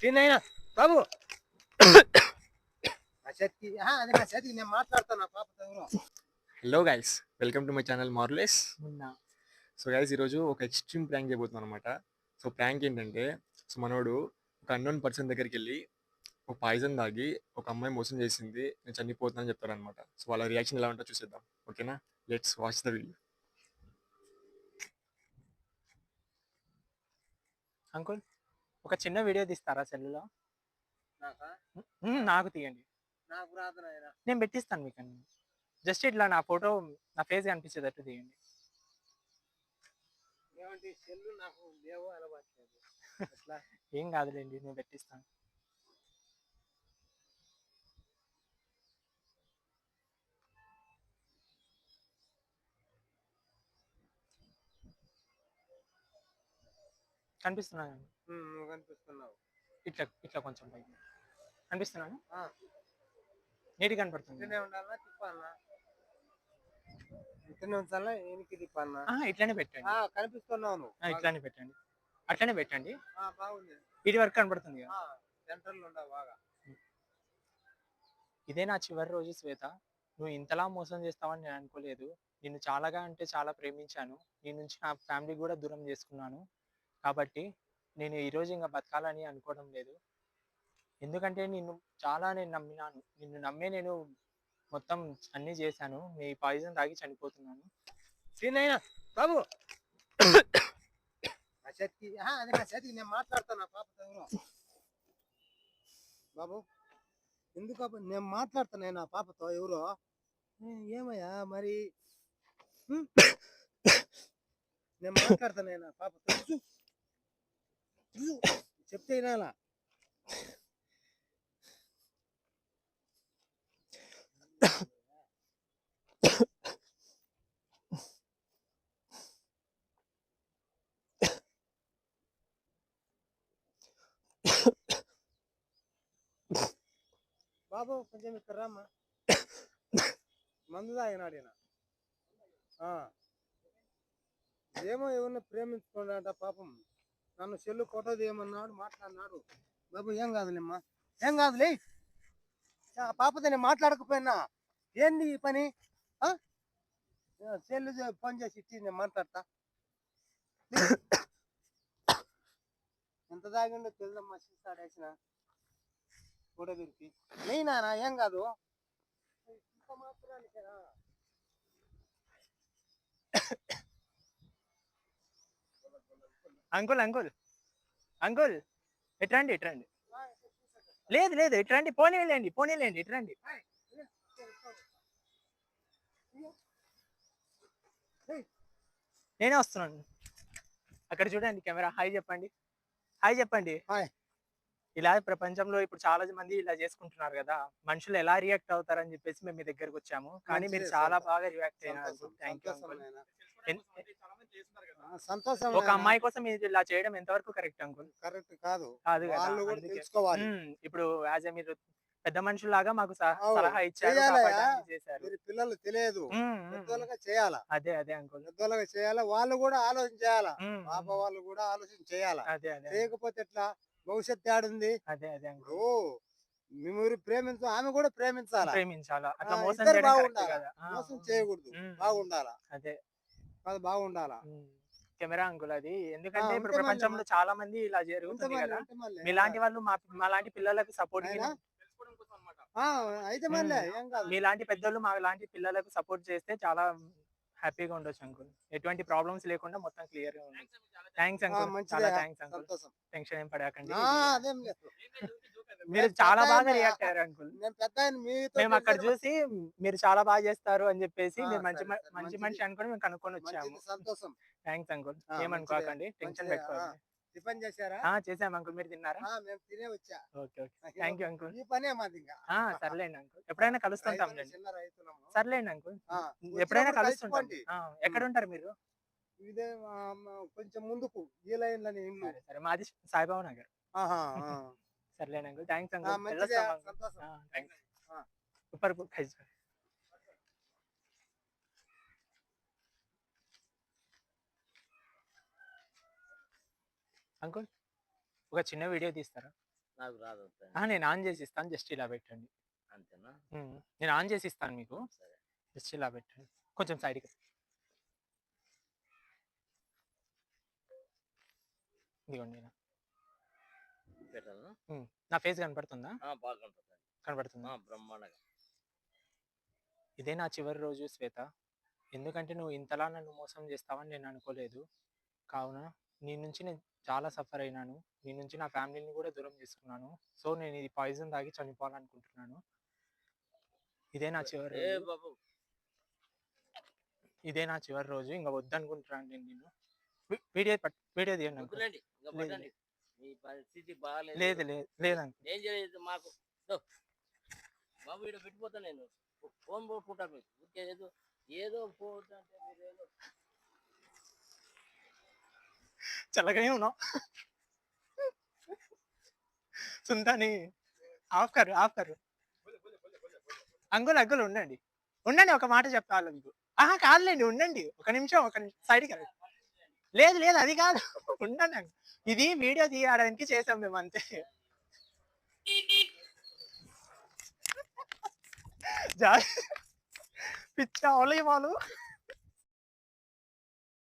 సీనయ్య బాబు నా చేతికి అది నా చేతికి నేను మాట్లాడతాను పాపతో ఎవరో. Hello guys, welcome to my channel మార్లెస్. So guys, ఈరోజు ఒక ఎక్స్ట్రీమ్ ప్రాంక్ చేయబోతున్నాం అనమాట. సో ప్రాంక్ ఏంటంటే, సో మనోడు ఒక అన్నోన్ పర్సన్ దగ్గరికి వెళ్ళి ఒక పాయిజన్ తాగి ఒక అమ్మాయి మోసం చేసింది, నేను చనిపోతున్నాను చెప్తాడు అనమాట. సో వాళ్ళ రియాక్షన్ ఎలా ఉంటుందో చూసేద్దాం. ఓకేనా, let's watch the video. Uncle, ఒక చిన్న వీడియో తీస్తారా సెల్లులో? నాకా? నాకు తీయండి, నాకు రాదు నాయన. నేను పెట్టిస్తాను మీకు. జస్ట్ ఇట్లా నా ఫోటో, నా ఫేస్ కనిపించేటట్టు తీయండి. ఏమంటే సెల్లు నాకు లేవో అలవాట్లేదు. అట్లా ఏం కాదులేండి, నేను పెట్టిస్తాను. కనిపిస్తున్నాను. నువ్వు కనిపిస్తున్నావు. ఇట్లా ఇట్లా కొంచెం పైకి కనిపిస్తున్నాను. ఆ, నీటి కనపడుతుంది. ఇట్లనే ఉండాలా తిప్పాలనా? ఇట్లనే ఉంచాలా ఏనికి తిప్పాలనా? ఇట్లానే పెట్టండి. కనిపిస్తున్నావు నువ్వు. ఇట్లానే పెట్టండి, అట్లానే పెట్టండి. బాగుంది. ఇటు వరకు కనపడుతుంది కదా. సెంటర్లో ఉండవు బాగా. ఇదే నా చివరి రోజు శ్వేత. నువ్వు ఇంతలా మోసం చేస్తావని నేను అనుకోలేదు. నిన్ను చాలాగా అంటే చాలా ప్రేమించాను. నీ నుంచి నా ఫ్యామిలీ కూడా దూరం చేసుకున్నాను. కాబట్టి నేను ఈరోజు ఇంకా బతకాలని అనుకోవడం లేదు. ఎందుకంటే నేను నమ్మినాను. నిన్ను నమ్మే నేను మొత్తం అన్నీ చేశాను. నీ పాయిజన్ తాగి చనిపోతున్నాను. సీనయ్య బాబు నా చేతికి అది నా చేతికి నేను మాట్లాడతాను పాపతో ఎవరో. బాబు ఎందుకు నేను మాట్లాడుతాను నా పాపతో ఎవరో. ఏమయ్యా మరి నేను మాట్లాడతాను నా పాపతో. చెప్తే వినాలా? బాబు కొంచెం ఇక్కడ రామ్మా. మందు తాగినాడు ఈయన. ఏమో ఎవరిని ప్రేమించుకున్నాడట పాపం. నన్ను చెల్లు కొట్టదు ఏమన్నాడు, మాట్లాడినాడు. బాబు ఏం కాదులేమ్మా, ఏం కాదులే. పాపతో నేను మాట్లాడకపోయినా ఏంది ఈ పని? చెల్లు ఫోన్ చేసి ఇచ్చి నేను మాట్లాడతా. ఎంత తాగిండో తెలుదమ్మా, సీసాడేసిన కూడా దొరికి నేనా ఏం కాదు. మాత్రానికేనా? అంకుల్ అంకుల్ అంకుల్, ఎట్రండి ఎట్రండి. లేదు లేదు, ఇట్రండి. పోనీలేండి ఇట్రండి. నేనే వస్తున్నాను. అక్కడ చూడండి కెమెరా. హాయ్ చెప్పండి, హాయ్ చెప్పండి. ఇలా ప్రపంచంలో ఇప్పుడు చాలా మంది ఇలా చేసుకుంటున్నారు కదా. మనుషులు ఎలా రియాక్ట్ అవుతారని చెప్పేసి మేము మీ దగ్గరకు వచ్చాము. కానీ మీరు చాలా బాగా రియాక్ట్ అయినారు. Thank you uncle. సంతోషం. ఒక అమ్మాయి కోసం మీరు ఇలా చేయడం ఎంతవరకు కరెక్ట్ అంకుల్? కరెక్ట్ కాదు కాదు కదా. ఇప్పుడు యాజ్ ఏ మీరు పెద్ద మనుషులాగా మాకు సలహా ఇచ్చారు, చేశారు. పిల్లలు తెలియదు, పెద్దోళ్ళగా చేయాలా. అదే అదే అంకుల్, పెద్దోళ్ళగా చేయాలా. వాళ్ళు కూడా ఆలోచన చేయాలా. పాప వాళ్ళు కూడా ఆలోచన చేయాలా. అదే అదే. చేయకపోతే ఎట్లా? భవిష్యత్తు ఏడుంది? అదే అదే అంకుల్. మీరు ప్రేమించు, ఆమె కూడా ప్రేమించాలా. అట్లా మోసం మోసం చేయకూడదు, బాగుండాలా. అదే అది బాగుండాలా. కెమెరా అంకుల్ అది. ఎందుకంటే ఇప్పుడు ప్రపంచంలో చాలా మంది ఇలా జరుగుతుంది కదా. మీలాంటి వాళ్ళు మాలాంటి పిల్లలకు సపోర్ట్, అయితే మళ్ళీ ఏం కాదు. మీలాంటి పెద్దోళ్ళు మా లాంటి పిల్లలకు సపోర్ట్ చేస్తే చాలా హ్యాపీగా ఉండొచ్చు అంకుల్. ఎటువంటి ప్రాబ్లమ్స్ లేకుండా మొత్తం క్లియర్ గా ఉంది. థ్యాంక్స్ అంకుల్, చాలా థ్యాంక్స్ అంకుల్. టెన్షన్ ఏం పడకండి. మీరు చాలా బాగా రియాక్ట్ అయ్యారు అంకుల్. మేము అక్కడ చూసి మీరు చాలా బాగా చేస్తారు అని చెప్పేసి మీరు మంచి మనిషి అనుకుని మేము కనుక్కొని వచ్చాము. సంతోషం. థ్యాంక్స్ అంకుల్, ఏమనుకోకండి, టెన్షన్ పెట్టుకోండి. టిఫిన్ చేశారా? చేసాం అంకుల్, మీరు తిన్నారా? మేము తినే వచ్చా. Okay okay, thank you uncle. ఈ పనే మాది ఇంకా. సర్లేండి అంకుల్, ఎప్పుడైనా కలుస్తుంటాం. చిన్న రైతులము. సర్లేండి అంకుల్, ఎప్పుడైనా కలుస్తుంటాం. ఎక్కడ ఉంటారు మీరు? ఇదే కొంచెం ముందుకు ఈ లైన్ లోనే ఇల్లు. సరే, మాది సాయిబాబా నగర్. సర్లేండి అంకుల్, థ్యాంక్స్ అంకుల్. ऊपर खींच అంకుల్, ఒక చిన్న వీడియో తీస్తారా? నాకు రాదు అంతే. నేను ఆన్ చేసి ఇస్తాను, జస్ట్ ఇలా పెట్టండి. అంతేనా? నేను ఆన్ చేసి ఇస్తాను మీకు, సరే. జస్ట్ ఇలా పెట్టండి. కొంచెం సైడ్కి ఇదిగోండి ఇలా. పెట్టాలా? నా ఫేస్ కనపడుతుందా? బాగా కనపడుతుంది. కనపడుతుందా? బ్రహ్మాండంగా. ఇదే నా చివరి రోజు శ్వేత. ఎందుకంటే నువ్వు ఇంతలా నన్ను మోసం చేస్తావని నేను అనుకోలేదు. కావున నీ నుంచి నేను చాలా సఫర్ అయినాను. నీ నుంచి నా ఫ్యామిలీని కూడా దూరం చేసుకున్నాను. సో నేను ఇది పాయిజన్ తాగి చనిపోవాలనుకుంటున్నాను. ఇదే నా చివరి ఏ రోజు. బాబు ఇదే నా చివరి రోజు. ఇంకా వద్దనుకుంటున్నాను నేను నిన్ను. వీడియో తీయండి అంకుల్. వద్దులేండి, ఇంకా లేదు, పడండి. మీ పరిస్థితి బాగాలేదు. లేదు లేదు లేదు అంకుల్. ఏం చేయలేదు మాకు. దో. బాబు ఇక్కడ పెట్టిపోతా నేను. ఫోన్ పోట్టుకుంటారు మీకు. ఊరికే ఏదో పోతా అంటే మీరు ఏదో చల్లగానే ఉన్నావు. సుంతాని ఆఫ్ కరు అంకుల్ ఉండండి. ఒక మాట చెప్పాలి మీకు. కాదులేండి, ఉండండి ఒక నిమిషం సైడ్కి రండి. లేదు అది కాదు, ఉండండి అంకుల్. ఇది వీడియో తీయడానికి చేసాం మేము అంతే. పిచ్చా వాళ్ళు